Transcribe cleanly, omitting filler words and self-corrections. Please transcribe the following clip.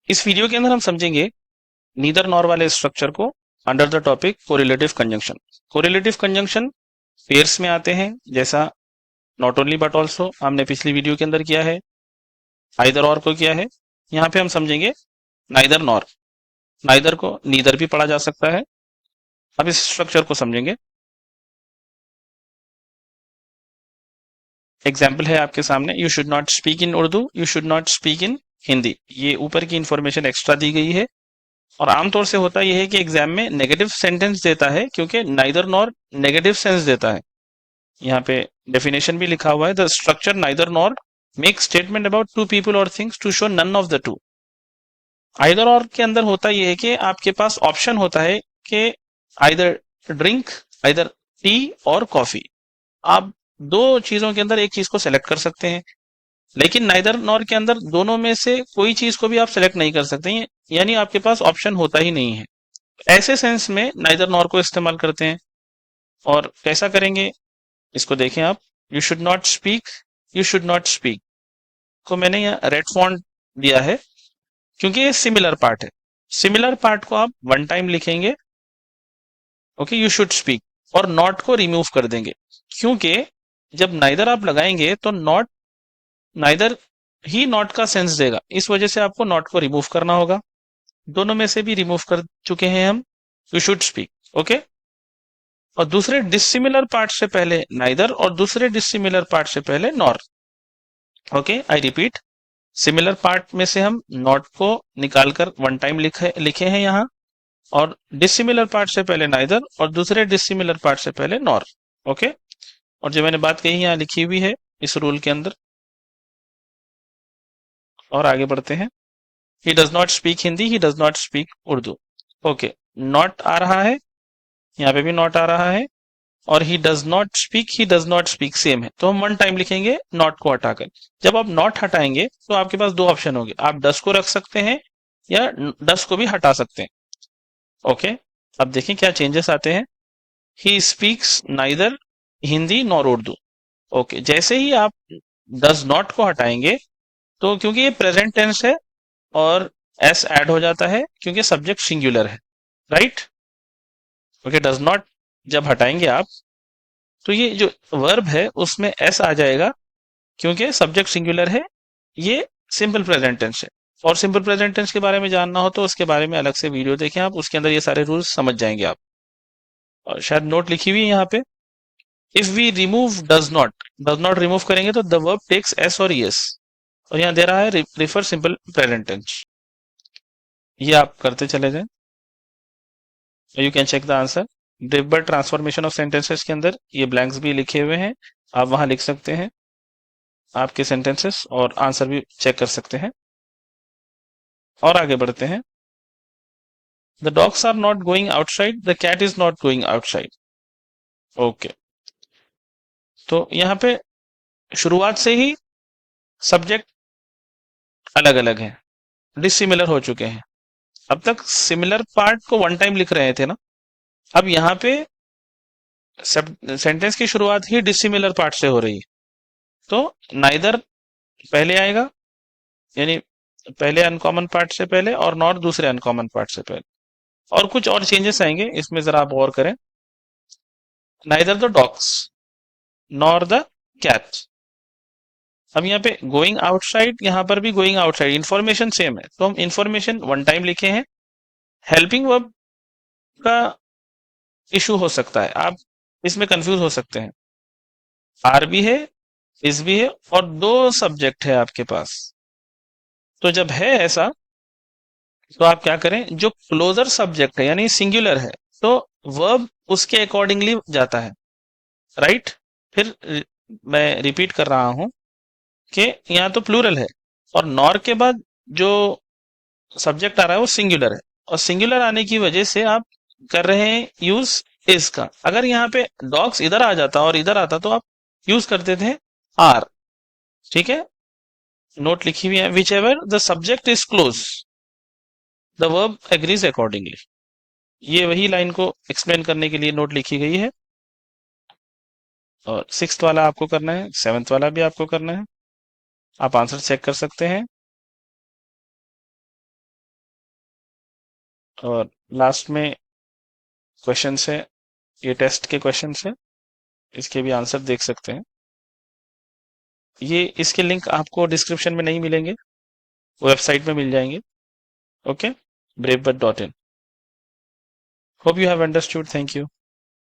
इस वीडियो के अंदर हम समझेंगे नीदर नॉर वाले स्ट्रक्चर को under the topic correlative conjunction. Correlative conjunction pairs में आते हैं, जैसा नॉट ओनली बट ऑल्सो हमने पिछली वीडियो के अंदर किया है, आइदर और को किया है। यहाँ पे हम समझेंगे नाइदर नॉर। नाइदर को नीदर भी पढ़ा जा सकता है। अब इस स्ट्रक्चर को समझेंगे। एग्जाम्पल है आपके सामने, you should not speak in Urdu, you should not speak in Hindi. ये ऊपर की इंफॉर्मेशन एक्स्ट्रा दी गई है और आमतौर से होता यह है कि एग्जाम में नेगेटिव सेंटेंस देता है, क्योंकि नाइदर नॉर नेगेटिव सेंस देता है। यहाँ पे डेफिनेशन भी लिखा हुआ है, the structure neither nor make statement about two people और things to show none of the two. Either or के अंदर होता यह है कि आपके पास ऑप्शन होता है कि आइदर ड्रिंक, आइदर टी और कॉफी। आप दो चीजों के अंदर एक चीज को सेलेक्ट कर सकते हैं, लेकिन नाइदर नॉर के अंदर दोनों में से कोई चीज को भी आप सेलेक्ट नहीं कर सकते हैं, यानी आपके पास ऑप्शन होता ही नहीं है। ऐसे सेंस में नाइदर नॉर को इस्तेमाल करते हैं। और कैसा करेंगे इसको देखें आप। You should not speak, you should not speak को मैंने यहाँ रेड फॉन्ट दिया है क्योंकि ये सिमिलर पार्ट है। सिमिलर पार्ट को आप वन टाइम लिखेंगे, ओके, यू शुड स्पीक, और नॉट को रिमूव कर देंगे, क्योंकि जब नाइदर आप लगाएंगे तो नॉट नाइदर ही नॉट का सेंस देगा, इस वजह से आपको नॉट को रिमूव करना होगा। दोनों में से भी रिमूव कर चुके हैं हम, यू शुड स्पीक, ओके। और दूसरे डिसिमिलर पार्ट से पहले नाइदर और दूसरे डिसिमिलर पार्ट से पहले nor, okay. I repeat, similar part में से हम नॉट को निकालकर वन टाइम लिखे हैं यहाँ, और डिसिमिलर पार्ट से पहले नाइदर और दूसरे डिसिमिलर पार्ट से पहले नॉर, ओके। और जो मैंने बात कही यहाँ लिखी हुई है इस रूल के अंदर। और आगे बढ़ते हैं। He does not speak Hindi, he does not speak Urdu, okay. Not आ रहा है, यहाँ पे भी नॉट आ रहा है, और ही डज नॉट स्पीक सेम है, तो हम वन टाइम लिखेंगे नॉट को हटाकर। जब आप नॉट हटाएंगे तो आपके पास दो ऑप्शन होंगे, आप डस को रख सकते हैं या डस को भी हटा सकते हैं, ओके। अब देखें क्या चेंजेस आते हैं। He speaks neither Hindi nor Urdu, okay. जैसे ही आप डज नॉट को हटाएंगे तो क्योंकि ये प्रेजेंट टेंस है और एस ऐड हो जाता है क्योंकि सब्जेक्ट सिंगुलर है, राइट, ओके। डज नॉट जब हटाएंगे आप तो ये जो वर्ब है उसमें एस आ जाएगा क्योंकि सब्जेक्ट सिंगुलर है। ये सिंपल प्रेजेंट टेंस है। और सिंपल प्रेजेंट टेंस के बारे में जानना हो तो उसके बारे में अलग से वीडियो देखें आप, उसके अंदर ये सारे रूल्स समझ जाएंगे आप। और शायद नोट लिखी हुई है यहाँ पे, if we remove does not remove करेंगे तो द वर्ब टेक्स एस और यस, और यहाँ दे रहा है रिफर सिंपल प्रेजेंट टेंस। ये आप करते चले जाएं, you can check the answer. डिब्बर ट्रांसफॉर्मेशन ऑफ सेंटेंसेस के अंदर ये ब्लैंक्स भी लिखे हुए हैं, आप वहां लिख सकते हैं आपके सेंटेंसेस और आंसर भी चेक कर सकते हैं। और आगे बढ़ते हैं। The dogs are not going outside, the cat is not going outside, okay. तो यहाँ पे शुरुआत से ही सब्जेक्ट अलग अलग है, डिसिमिलर हो चुके हैं। अब तक सिमिलर पार्ट को वन टाइम लिख रहे थे ना, अब यहाँ पे सेंटेंस की शुरुआत ही डिसिमिलर पार्ट से हो रही है, तो नाइदर पहले आएगा, यानी पहले अनकॉमन पार्ट से पहले, और नॉर दूसरे अनकॉमन पार्ट से पहले। और कुछ और चेंजेस आएंगे इसमें, जरा आप गौर करें। Neither the dogs nor the cat. अब यहाँ पे गोइंग आउटसाइड, यहाँ पर भी गोइंग आउटसाइड, इंफॉर्मेशन सेम है तो हम इंफॉर्मेशन वन टाइम लिखे हैं। हेल्पिंग वर्ब का इशू हो सकता है, आप इसमें कंफ्यूज हो सकते हैं। आर भी है, इस भी है, और दो सब्जेक्ट है आपके पास। तो जब है ऐसा तो आप क्या करें, जो क्लोजर सब्जेक्ट है यानी सिंगुलर है तो वर्ब उसके अकॉर्डिंगली जाता है, राइट। फिर मैं रिपीट कर रहा हूं कि यहाँ तो प्लूरल है और नॉर के बाद जो सब्जेक्ट आ रहा है वो सिंगुलर है, और सिंगुलर आने की वजह से आप कर रहे हैं यूज इज का। अगर यहाँ पे डॉग्स इधर आ जाता और इधर आता तो आप यूज करते थे आर, ठीक है। नोट लिखी हुई है, which ever the subject is close the verb agrees accordingly. ये वही लाइन को एक्सप्लेन करने के लिए नोट लिखी गई है। और सिक्स्थ वाला आपको करना है, सेवंथ वाला भी आपको करना है। आप आंसर चेक कर सकते हैं। और लास्ट में क्वेश्चन है, ये टेस्ट के क्वेश्चन है, इसके भी आंसर देख सकते हैं। ये इसके लिंक आपको डिस्क्रिप्शन में नहीं मिलेंगे, वेबसाइट में मिल जाएंगे। Okay, braveBird.in। Hope you have understood. Thank you.